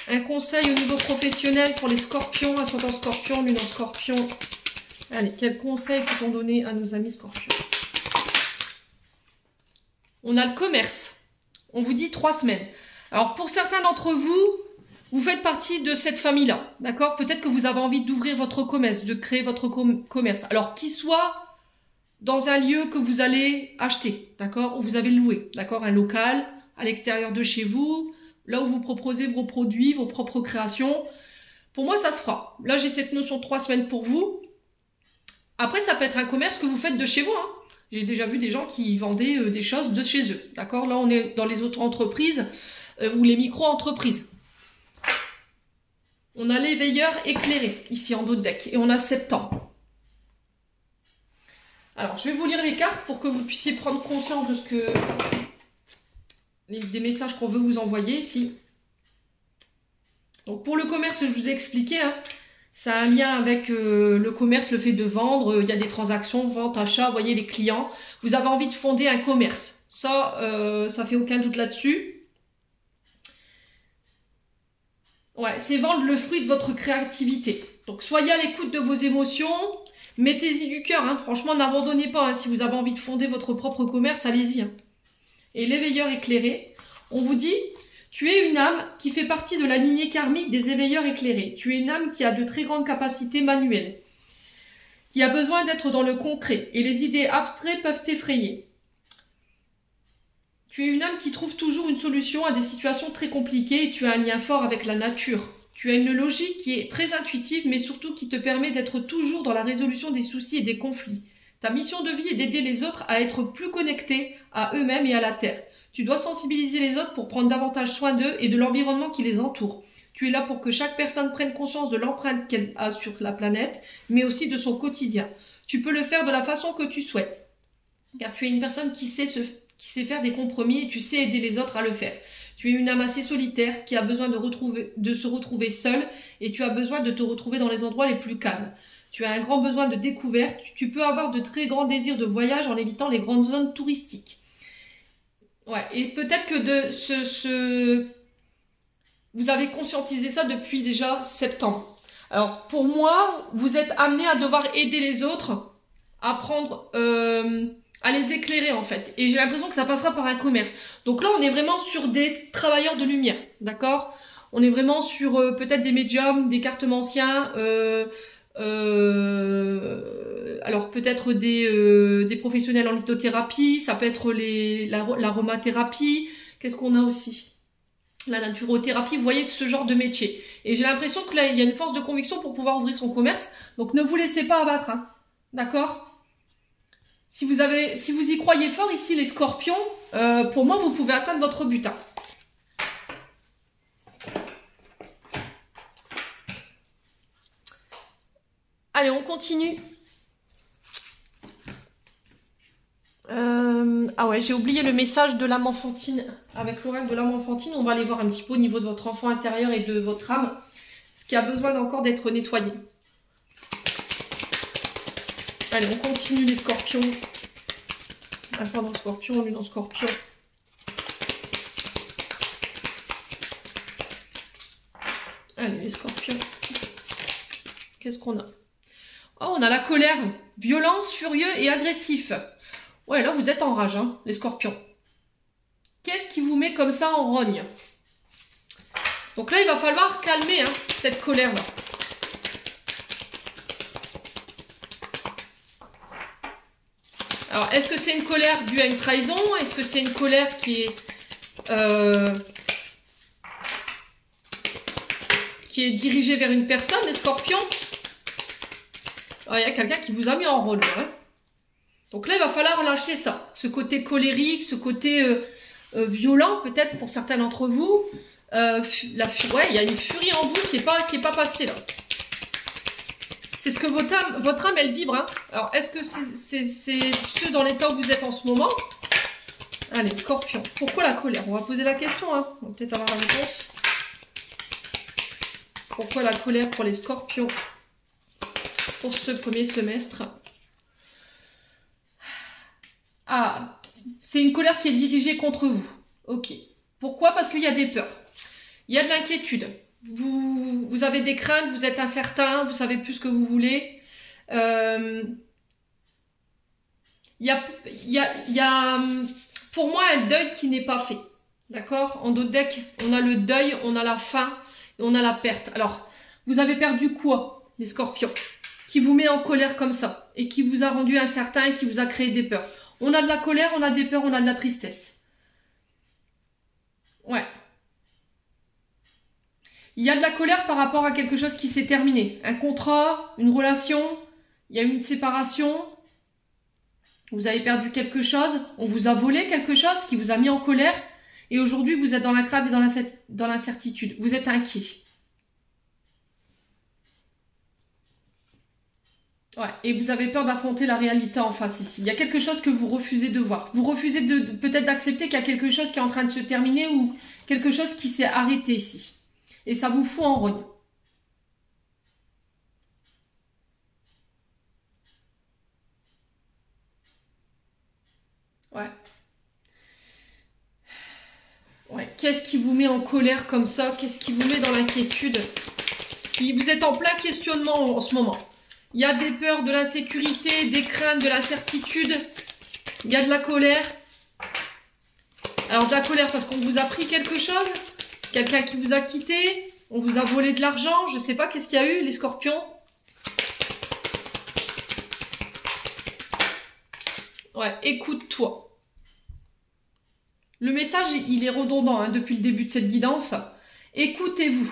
Un conseil au niveau professionnel pour les scorpions, ascendant scorpion, lune en scorpion. Allez, quel conseil peut-on donner à nos amis scorpions? On a le commerce. On vous dit 3 semaines. Alors, pour certains d'entre vous, vous faites partie de cette famille-là. D'accord? Peut-être que vous avez envie d'ouvrir votre commerce, de créer votre commerce. Alors, qu'il soit dans un lieu que vous allez acheter. D'accord? Ou vous avez loué. D'accord? Un local à l'extérieur de chez vous. Là où vous proposez vos produits, vos propres créations. Pour moi, ça se fera. Là, j'ai cette notion de 3 semaines pour vous. Après, ça peut être un commerce que vous faites de chez vous. Hein. J'ai déjà vu des gens qui vendaient des choses de chez eux. D'accord? Là, on est dans les auto-entreprises ou les micro-entreprises. On a l'éveilleur éclairé, ici en dos de deck. Et on a septembre. Alors, je vais vous lire les cartes pour que vous puissiez prendre conscience de ce que... des messages qu'on veut vous envoyer ici. Donc, pour le commerce, je vous ai expliqué, hein. Ça a un lien avec le commerce, le fait de vendre. Il y a des transactions, vente, achat, vous voyez les clients. Vous avez envie de fonder un commerce. Ça, ça fait aucun doute là-dessus. Ouais, c'est vendre le fruit de votre créativité. Donc, soyez à l'écoute de vos émotions. Mettez-y du cœur. Hein. Franchement, n'abandonnez pas. Hein. Si vous avez envie de fonder votre propre commerce, allez-y. Hein. Et l'éveilleur éclairé, on vous dit... Tu es une âme qui fait partie de la lignée karmique des éveilleurs éclairés. Tu es une âme qui a de très grandes capacités manuelles, qui a besoin d'être dans le concret, et les idées abstraites peuvent t'effrayer. Tu es une âme qui trouve toujours une solution à des situations très compliquées et tu as un lien fort avec la nature. Tu as une logique qui est très intuitive, mais surtout qui te permet d'être toujours dans la résolution des soucis et des conflits. Ta mission de vie est d'aider les autres à être plus connectés à eux-mêmes et à la Terre. Tu dois sensibiliser les autres pour prendre davantage soin d'eux et de l'environnement qui les entoure. Tu es là pour que chaque personne prenne conscience de l'empreinte qu'elle a sur la planète, mais aussi de son quotidien. Tu peux le faire de la façon que tu souhaites, car tu es une personne qui sait faire des compromis et tu sais aider les autres à le faire. Tu es une âme assez solitaire qui a besoin de se retrouver seule et tu as besoin de te retrouver dans les endroits les plus calmes. Tu as un grand besoin de découverte. Tu peux avoir de très grands désirs de voyage en évitant les grandes zones touristiques. Ouais, et peut-être que vous avez conscientisé ça depuis déjà septembre. Alors, pour moi, vous êtes amené à devoir aider les autres à prendre, à les éclairer en fait. Et j'ai l'impression que ça passera par un commerce. Donc là, on est vraiment sur des travailleurs de lumière, d'accord? On est vraiment sur peut-être des médiums, des cartomanciens, alors peut-être des professionnels en lithothérapie, ça peut être l'aromathérapie. Qu'est-ce qu'on a aussi? La naturothérapie, vous voyez, de ce genre de métier. Et j'ai l'impression que là, il y a une force de conviction pour pouvoir ouvrir son commerce. Donc ne vous laissez pas abattre, hein. D'accord? Si vous y croyez fort ici, les scorpions, pour moi, vous pouvez atteindre votre but, hein. Allez, on continue. Ah ouais, j'ai oublié le message de l'âme enfantine. Avec l'oracle de l'âme enfantine, on va aller voir un petit peu au niveau de votre enfant intérieur et de votre âme. Ce qui a besoin encore d'être nettoyé. Allez, on continue les scorpions. Ascendant scorpion, lune en scorpion. Allez, les scorpions. Qu'est-ce qu'on a? Oh, on a la colère. Violence, furieux et agressif. Ouais, là, vous êtes en rage, hein, les scorpions. Qu'est-ce qui vous met comme ça en rogne? Donc là, il va falloir calmer, hein, cette colère-là. Alors, est-ce que c'est une colère due à une trahison? Est-ce que c'est une colère qui est dirigée vers une personne, les scorpions? Alors, il y a quelqu'un qui vous a mis en rôle, hein. Donc là, il va falloir lâcher ça. Ce côté colérique, ce côté violent, peut-être pour certains d'entre vous. Ouais, il y a une furie en vous qui est pas passée, là. C'est ce que votre âme, elle vibre, hein. Alors, est-ce que c'est ce dans l'état où vous êtes en ce moment? Allez, scorpion. Pourquoi la colère? On va poser la question, hein. On va peut-être avoir la réponse. Pourquoi la colère pour les scorpions pour ce premier semestre? Ah, c'est une colère qui est dirigée contre vous. Ok. Pourquoi? Parce qu'il y a des peurs. Il y a de l'inquiétude. Vous avez des craintes, vous êtes incertain, vous savez plus ce que vous voulez. Il y a pour moi un deuil qui n'est pas fait. D'accord? En d'autres decks, on a le deuil, on a la faim et on a la perte. Alors, vous avez perdu quoi, les scorpions? Qui vous met en colère comme ça et qui vous a rendu incertain et qui vous a créé des peurs. On a de la colère, on a des peurs, on a de la tristesse. Ouais. Il y a de la colère par rapport à quelque chose qui s'est terminé. Un contrat, une relation, il y a eu une séparation. Vous avez perdu quelque chose, on vous a volé quelque chose qui vous a mis en colère. Et aujourd'hui, vous êtes dans la crainte et dans l'incertitude. Vous êtes inquiet. Ouais, et vous avez peur d'affronter la réalité en face ici. Il y a quelque chose que vous refusez de voir. Vous refusez peut-être d'accepter qu'il y a quelque chose qui est en train de se terminer ou quelque chose qui s'est arrêté ici. Et ça vous fout en rogne. Ouais. Ouais. Qu'est-ce qui vous met en colère comme ça? Qu'est-ce qui vous met dans l'inquiétude? Vous êtes en plein questionnement en ce moment. Il y a des peurs, de l'insécurité, des craintes, de l'incertitude. Il y a de la colère. Alors de la colère parce qu'on vous a pris quelque chose. Quelqu'un qui vous a quitté. On vous a volé de l'argent. Je ne sais pas qu'est-ce qu'il y a eu, les scorpions. Ouais, écoute-toi. Le message, il est redondant hein, depuis le début de cette guidance. Écoutez-vous.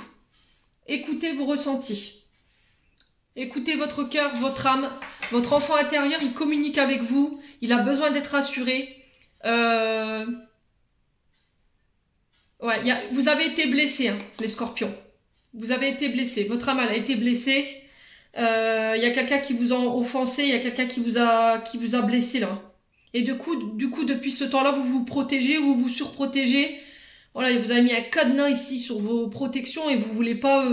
Écoutez vos ressentis. Écoutez votre cœur, votre âme, votre enfant intérieur, il communique avec vous, il a besoin d'être rassuré. Ouais, vous avez été blessés, hein, les scorpions. Vous avez été blessés, votre âme elle a été blessée. Il y a quelqu'un qui vous a offensé, il y a quelqu'un qui vous a blessé là. Et du coup, depuis ce temps-là, vous vous protégez, vous vous surprotégez. Voilà, vous avez mis un cadenas ici sur vos protections et vous voulez pas...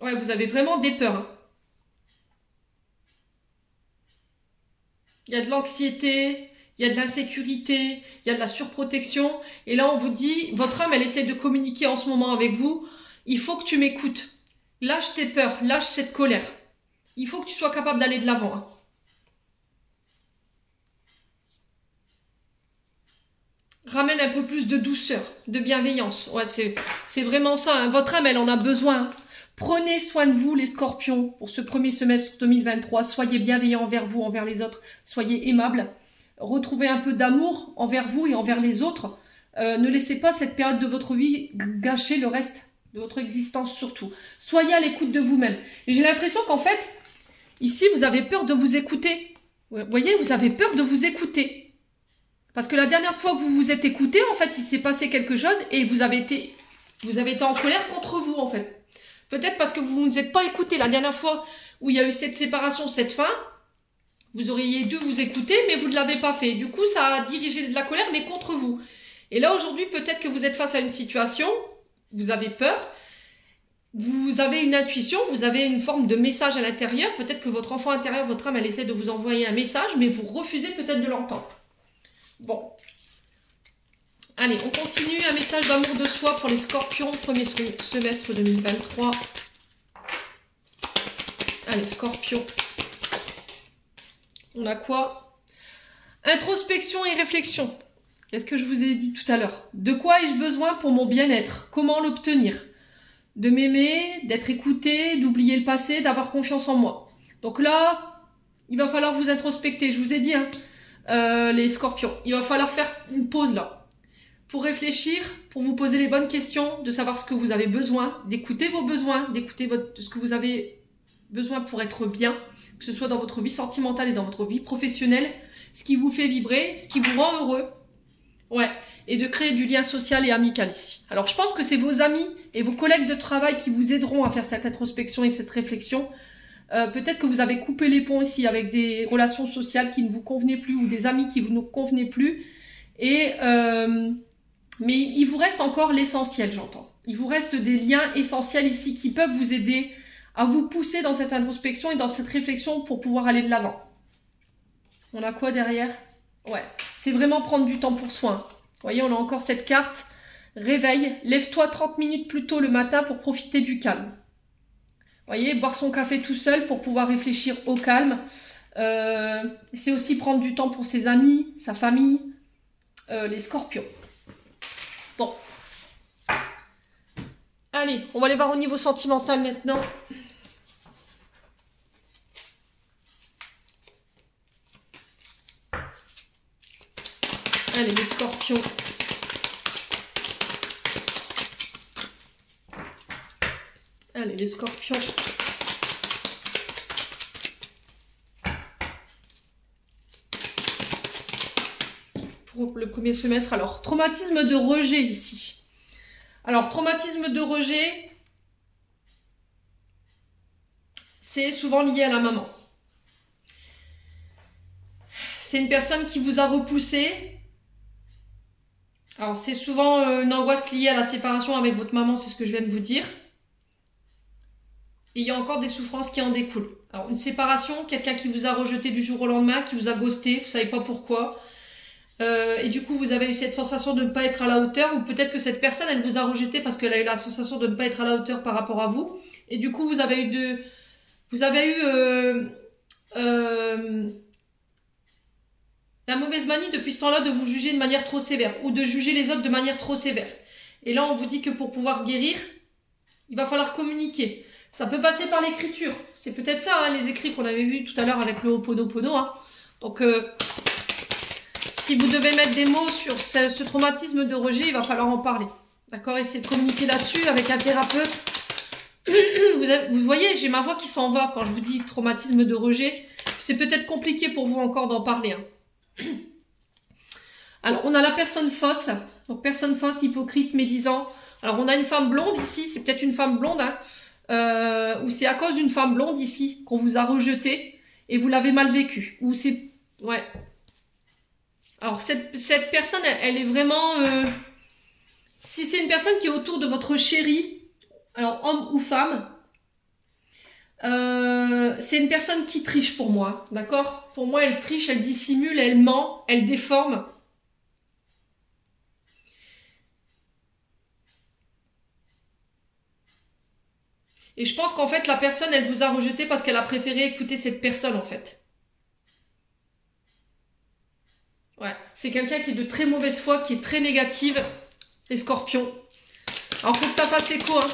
Ouais, vous avez vraiment des peurs, hein. Il y a de l'anxiété, il y a de l'insécurité, il y a de la surprotection. Et là, on vous dit, votre âme, elle essaie de communiquer en ce moment avec vous. Il faut que tu m'écoutes. Lâche tes peurs, lâche cette colère. Il faut que tu sois capable d'aller de l'avant, hein. Ramène un peu plus de douceur, de bienveillance. Ouais, c'est vraiment ça, hein. Votre âme, elle en a besoin. Prenez soin de vous, les scorpions, pour ce premier semestre 2023. Soyez bienveillants envers vous, envers les autres. Soyez aimables. Retrouvez un peu d'amour envers vous et envers les autres. Ne laissez pas cette période de votre vie gâcher le reste de votre existence surtout. Soyez à l'écoute de vous-même. J'ai l'impression qu'en fait, ici, vous avez peur de vous écouter. Vous voyez, vous avez peur de vous écouter. Parce que la dernière fois que vous vous êtes écouté, en fait, il s'est passé quelque chose et vous avez été en colère contre vous, en fait. Peut-être parce que vous ne vous êtes pas écouté la dernière fois où il y a eu cette séparation, cette fin. Vous auriez dû vous écouter, mais vous ne l'avez pas fait. Du coup, ça a dirigé de la colère, mais contre vous. Et là, aujourd'hui, peut-être que vous êtes face à une situation, vous avez peur, vous avez une intuition, vous avez une forme de message à l'intérieur. Peut-être que votre enfant intérieur, votre âme, elle essaie de vous envoyer un message, mais vous refusez peut-être de l'entendre. Bon. Allez, on continue. Un message d'amour de soi pour les scorpions, premier semestre 2023. Allez, scorpion. On a quoi? Introspection et réflexion. Qu'est-ce que je vous ai dit tout à l'heure? De quoi ai-je besoin pour mon bien-être? Comment l'obtenir? De m'aimer, d'être écouté, d'oublier le passé, d'avoir confiance en moi. Donc là, il va falloir vous introspecter. Je vous ai dit, hein, les scorpions, il va falloir faire une pause là. Pour réfléchir, pour vous poser les bonnes questions, de savoir ce que vous avez besoin, d'écouter vos besoins, d'écouter ce que vous avez besoin pour être bien, que ce soit dans votre vie sentimentale et dans votre vie professionnelle, ce qui vous fait vibrer, ce qui vous rend heureux. Ouais, et de créer du lien social et amical ici. Alors je pense que c'est vos amis et vos collègues de travail qui vous aideront à faire cette introspection et cette réflexion. Peut-être que vous avez coupé les ponts ici avec des relations sociales qui ne vous convenaient plus ou des amis qui ne vous convenaient plus. Et mais il vous reste encore l'essentiel, j'entends. Il vous reste des liens essentiels ici qui peuvent vous aider à vous pousser dans cette introspection et dans cette réflexion pour pouvoir aller de l'avant. On a quoi derrière? Ouais, c'est vraiment prendre du temps pour soi. Vous voyez, on a encore cette carte. Réveil, lève-toi 30 minutes plus tôt le matin pour profiter du calme. Vous voyez, boire son café tout seul pour pouvoir réfléchir au calme. C'est aussi prendre du temps pour ses amis, sa famille, les scorpions. Bon. Allez, on va aller voir au niveau sentimental maintenant. Allez, les scorpions. Allez, les scorpions. Pour le premier semestre, alors, traumatisme de rejet ici. Alors, traumatisme de rejet, c'est souvent lié à la maman. C'est une personne qui vous a repoussé. Alors, c'est souvent une angoisse liée à la séparation avec votre maman, c'est ce que je viens de vous dire. Et il y a encore des souffrances qui en découlent. Alors, une séparation, quelqu'un qui vous a rejeté du jour au lendemain, qui vous a ghosté, vous ne savez pas pourquoi. Et du coup, vous avez eu cette sensation de ne pas être à la hauteur, ou peut-être que cette personne, elle vous a rejeté parce qu'elle a eu la sensation de ne pas être à la hauteur par rapport à vous. Et du coup, vous avez eu la mauvaise manie depuis ce temps-là de vous juger de manière trop sévère, ou de juger les autres de manière trop sévère. Et là, on vous dit que pour pouvoir guérir, il va falloir communiquer. Ça peut passer par l'écriture. C'est peut-être ça, hein, les écrits qu'on avait vus tout à l'heure avec le Ho'oponopono. Hein. Donc, si vous devez mettre des mots sur ce traumatisme de rejet, il va falloir en parler. D'accord? Essayez de communiquer là-dessus avec un thérapeute. Vous voyez, j'ai ma voix qui s'en va quand je vous dis traumatisme de rejet. C'est peut-être compliqué pour vous encore d'en parler. Hein. Alors, on a la personne fausse. Donc, personne fausse, hypocrite, médisant. Alors, on a une femme blonde ici. C'est peut-être une femme blonde, hein. Ou c'est à cause d'une femme blonde ici qu'on vous a rejeté et vous l'avez mal vécu. Ou c'est... Ouais. Alors, cette personne, elle est vraiment... si c'est une personne qui est autour de votre chéri, alors homme ou femme, C'est une personne qui triche pour moi, d'accord? Pour moi, elle triche, elle dissimule, elle ment, elle déforme. Et je pense qu'en fait, la personne, elle vous a rejeté parce qu'elle a préféré écouter cette personne, en fait. Ouais, c'est quelqu'un qui est de très mauvaise foi, qui est très négative, les scorpions. Alors, faut que ça fasse écho, hein.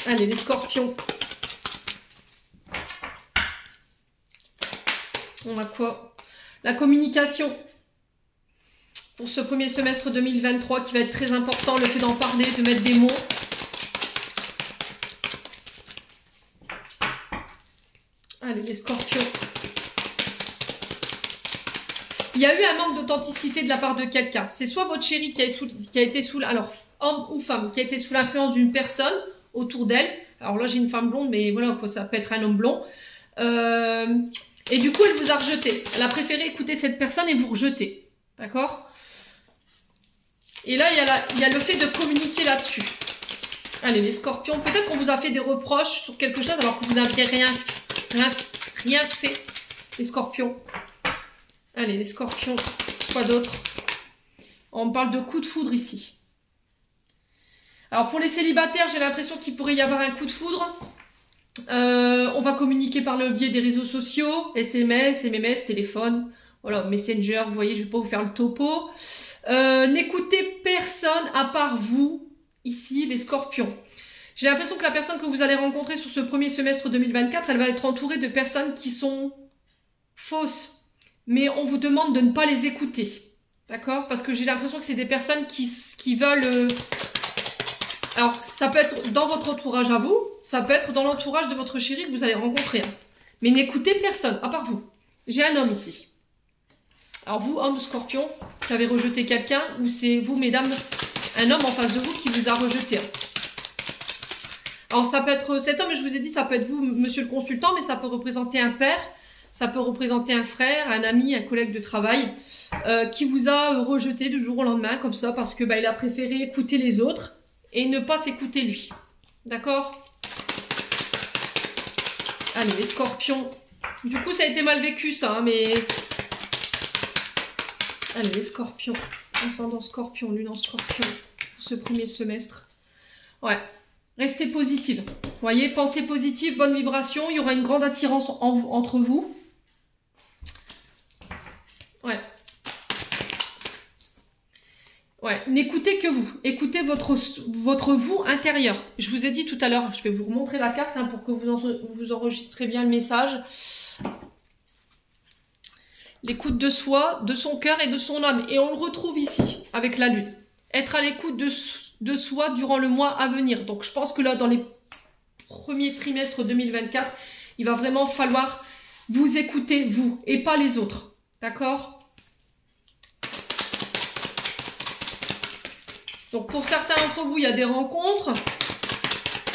Allez, les scorpions. On a quoi? La communication. Pour ce premier semestre 2023 qui va être très important, le fait d'en parler, de mettre des mots. Allez, les scorpions. Il y a eu un manque d'authenticité de la part de quelqu'un. C'est soit votre chéri qui a été sous, alors homme ou femme, qui a été sous l'influence d'une personne autour d'elle. Alors là, j'ai une femme blonde, mais voilà, ça peut être un homme blond. Et du coup, elle vous a rejeté. Elle a préféré écouter cette personne et vous rejeter. D'accord? Et là, il y a le fait de communiquer là-dessus. Allez, les scorpions. Peut-être qu'on vous a fait des reproches sur quelque chose alors que vous n'aviez rien fait. Les scorpions. Allez, les scorpions. Quoi d'autre? On parle de coup de foudre ici. Alors, pour les célibataires, j'ai l'impression qu'il pourrait y avoir un coup de foudre. On va communiquer par le biais des réseaux sociaux, SMS, MMS, téléphone, voilà, Messenger, vous voyez, je vais pas vous faire le topo. N'écoutez personne à part vous, ici, les scorpions. J'ai l'impression que la personne que vous allez rencontrer sur ce premier semestre 2024, elle va être entourée de personnes qui sont fausses. Mais on vous demande de ne pas les écouter. D'accord? Parce que j'ai l'impression que c'est des personnes qui veulent... Alors, ça peut être dans votre entourage à vous, ça peut être dans l'entourage de votre chéri que vous allez rencontrer. Mais n'écoutez personne, à part vous. J'ai un homme ici. Alors vous, homme scorpion, qui avez rejeté quelqu'un, ou c'est vous, mesdames, un homme en face de vous qui vous a rejeté. Alors ça peut être cet homme, je vous ai dit, ça peut être vous, monsieur le consultant, mais ça peut représenter un père, ça peut représenter un frère, un ami, un collègue de travail, qui vous a rejeté du jour au lendemain, comme ça, parce que il a préféré écouter les autres et ne pas s'écouter lui. D'accord? Allez, les scorpions. Du coup, ça a été mal vécu, ça, hein, mais... Allez, les scorpions. Ascendant scorpion, lune en scorpion. Pour ce premier semestre. Ouais. Restez positive. Vous voyez, pensée positive, bonne vibration. Il y aura une grande attirance entre vous. Ouais. Ouais, n'écoutez que vous. Écoutez votre vous intérieur. Je vous ai dit tout à l'heure, je vais vous remontrer la carte hein, pour que vous enregistrez bien le message. L'écoute de soi, de son cœur et de son âme. Et on le retrouve ici, avec la lune. Être à l'écoute de soi durant le mois à venir. Donc je pense que là, dans les premiers trimestres 2024, il va vraiment falloir vous écouter, vous, et pas les autres. D'accord ? Donc pour certains d'entre vous, il y a des rencontres.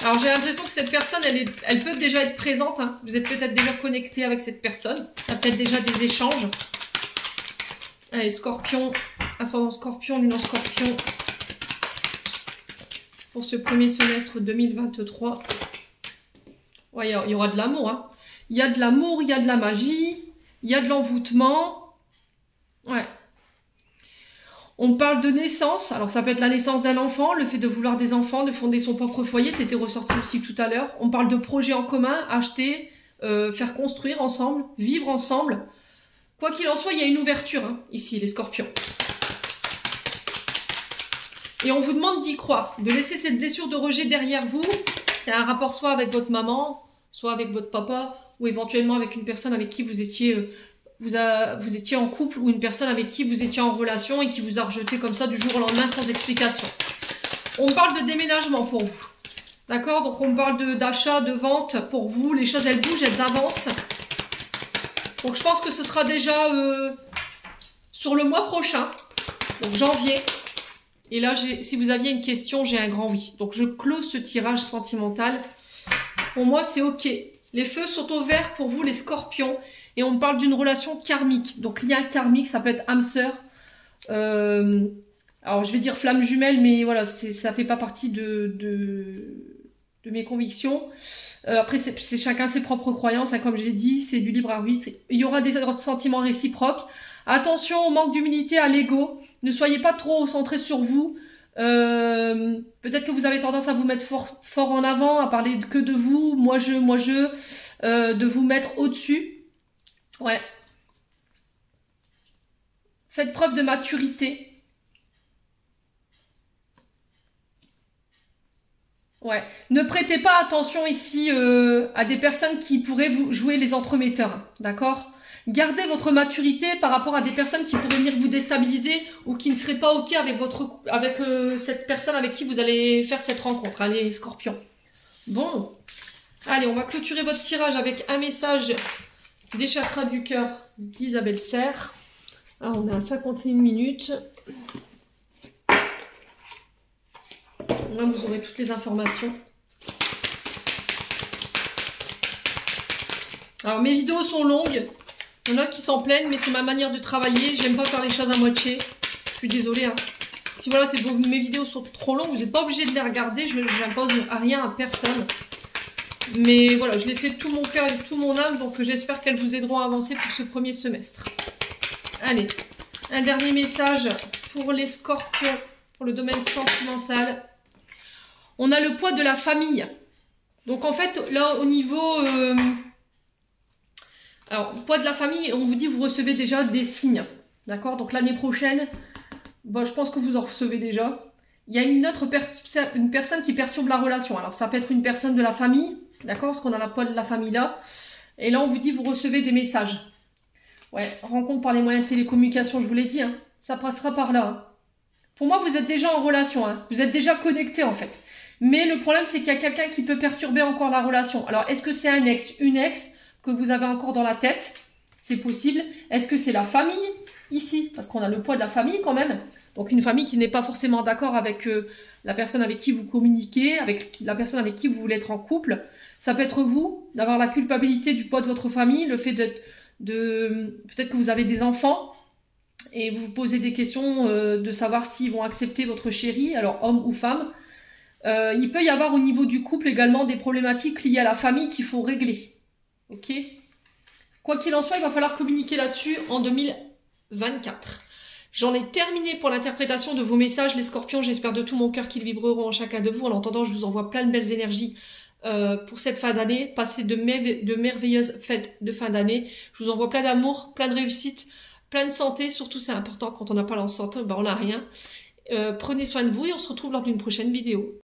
Alors j'ai l'impression que cette personne, elle peut déjà être présente. Hein. Vous êtes peut-être déjà connecté avec cette personne. Il y a peut-être déjà des échanges. Allez, scorpion, ascendant scorpion, lune en scorpion. Pour ce premier semestre 2023. Ouais, il y aura de l'amour. Hein. Il y a de l'amour, il y a de la magie, il y a de l'envoûtement. Ouais. On parle de naissance, alors ça peut être la naissance d'un enfant, le fait de vouloir des enfants, de fonder son propre foyer, c'était ressorti aussi tout à l'heure. On parle de projets en commun, acheter, faire construire ensemble, vivre ensemble. Quoi qu'il en soit, il y a une ouverture hein, ici, les scorpions. Et on vous demande d'y croire, de laisser cette blessure de rejet derrière vous. Il y a un rapport soit avec votre maman, soit avec votre papa, ou éventuellement avec une personne avec qui vous étiez... Vous étiez en couple ou une personne avec qui vous étiez en relation et qui vous a rejeté comme ça du jour au lendemain sans explication. On parle de déménagement pour vous. D'accord? Donc on parle d'achat, de vente pour vous. Les choses elles bougent, elles avancent. Donc je pense que ce sera déjà sur le mois prochain. Donc janvier. Et là, si vous aviez une question, j'ai un grand oui. Donc je close ce tirage sentimental. Pour moi, c'est ok. Les feux sont au vert pour vous les scorpions. Et on parle d'une relation karmique. Donc lien karmique, ça peut être âme sœur. Alors je vais dire flamme jumelle, mais voilà, ça fait pas partie mes convictions. Après, c'est chacun ses propres croyances, hein, comme je l'ai dit, c'est du libre arbitre. Il y aura des sentiments réciproques. Attention au manque d'humilité, à l'ego. Ne soyez pas trop centré sur vous. Peut-être que vous avez tendance à vous mettre fort en avant, à parler que de vous, moi je, de vous mettre au-dessus. Ouais. Faites preuve de maturité. Ouais. Ne prêtez pas attention ici à des personnes qui pourraient vous jouer les entremetteurs, d'accord? Gardez votre maturité par rapport à des personnes qui pourraient venir vous déstabiliser ou qui ne seraient pas OK avec cette personne avec qui vous allez faire cette rencontre, hein, les scorpions. Bon, allez, on va clôturer votre tirage avec un message des chakras du cœur d'Isabelle Serre. Ah, on est à 51 minutes. Là, vous aurez toutes les informations. Alors, mes vidéos sont longues. Il y en a qui s'en plaignent, mais c'est ma manière de travailler. J'aime pas faire les choses à moitié. Je suis désolée. Hein. Si voilà, mes vidéos sont trop longues, vous n'êtes pas obligé de les regarder. Je n'impose rien à personne. Mais voilà, je les fais de tout mon cœur et de tout mon âme. Donc, j'espère qu'elles vous aideront à avancer pour ce premier semestre. Allez, un dernier message pour les scorpions, pour le domaine sentimental. On a le poids de la famille. Donc en fait, là au niveau... alors, poids de la famille, on vous dit vous recevez déjà des signes. D'accord? Donc l'année prochaine, bon, je pense que vous en recevez déjà. Il y a une personne qui perturbe la relation. Alors ça peut être une personne de la famille. D'accord? Parce qu'on a la poids de la famille là. Et là on vous dit vous recevez des messages. Ouais, rencontre par les moyens de télécommunication, je vous l'ai dit. Hein, ça passera par là. Hein. Pour moi, vous êtes déjà en relation. Hein, vous êtes déjà connecté en fait. Mais le problème, c'est qu'il y a quelqu'un qui peut perturber encore la relation. Alors, est-ce que c'est un ex, une ex que vous avez encore dans la tête? C'est possible. Est-ce que c'est la famille ici? Parce qu'on a le poids de la famille quand même. Donc, une famille qui n'est pas forcément d'accord avec la personne avec qui vous communiquez, avec la personne avec qui vous voulez être en couple. Ça peut être vous, d'avoir la culpabilité du poids de votre famille, le fait peut-être que vous avez des enfants et vous vous posez des questions de savoir s'ils vont accepter votre chéri, alors homme ou femme. Il peut y avoir au niveau du couple également des problématiques liées à la famille qu'il faut régler. Ok? Quoi qu'il en soit, il va falloir communiquer là-dessus en 2024. J'en ai terminé pour l'interprétation de vos messages, les scorpions. J'espère de tout mon cœur qu'ils vibreront en chacun de vous. En attendant, je vous envoie plein de belles énergies pour cette fin d'année. Passez de merveilleuses fêtes de fin d'année. Je vous envoie plein d'amour, plein de réussite, plein de santé. Surtout, c'est important quand on n'a pas la santé, ben on n'a rien. Prenez soin de vous et on se retrouve lors d'une prochaine vidéo.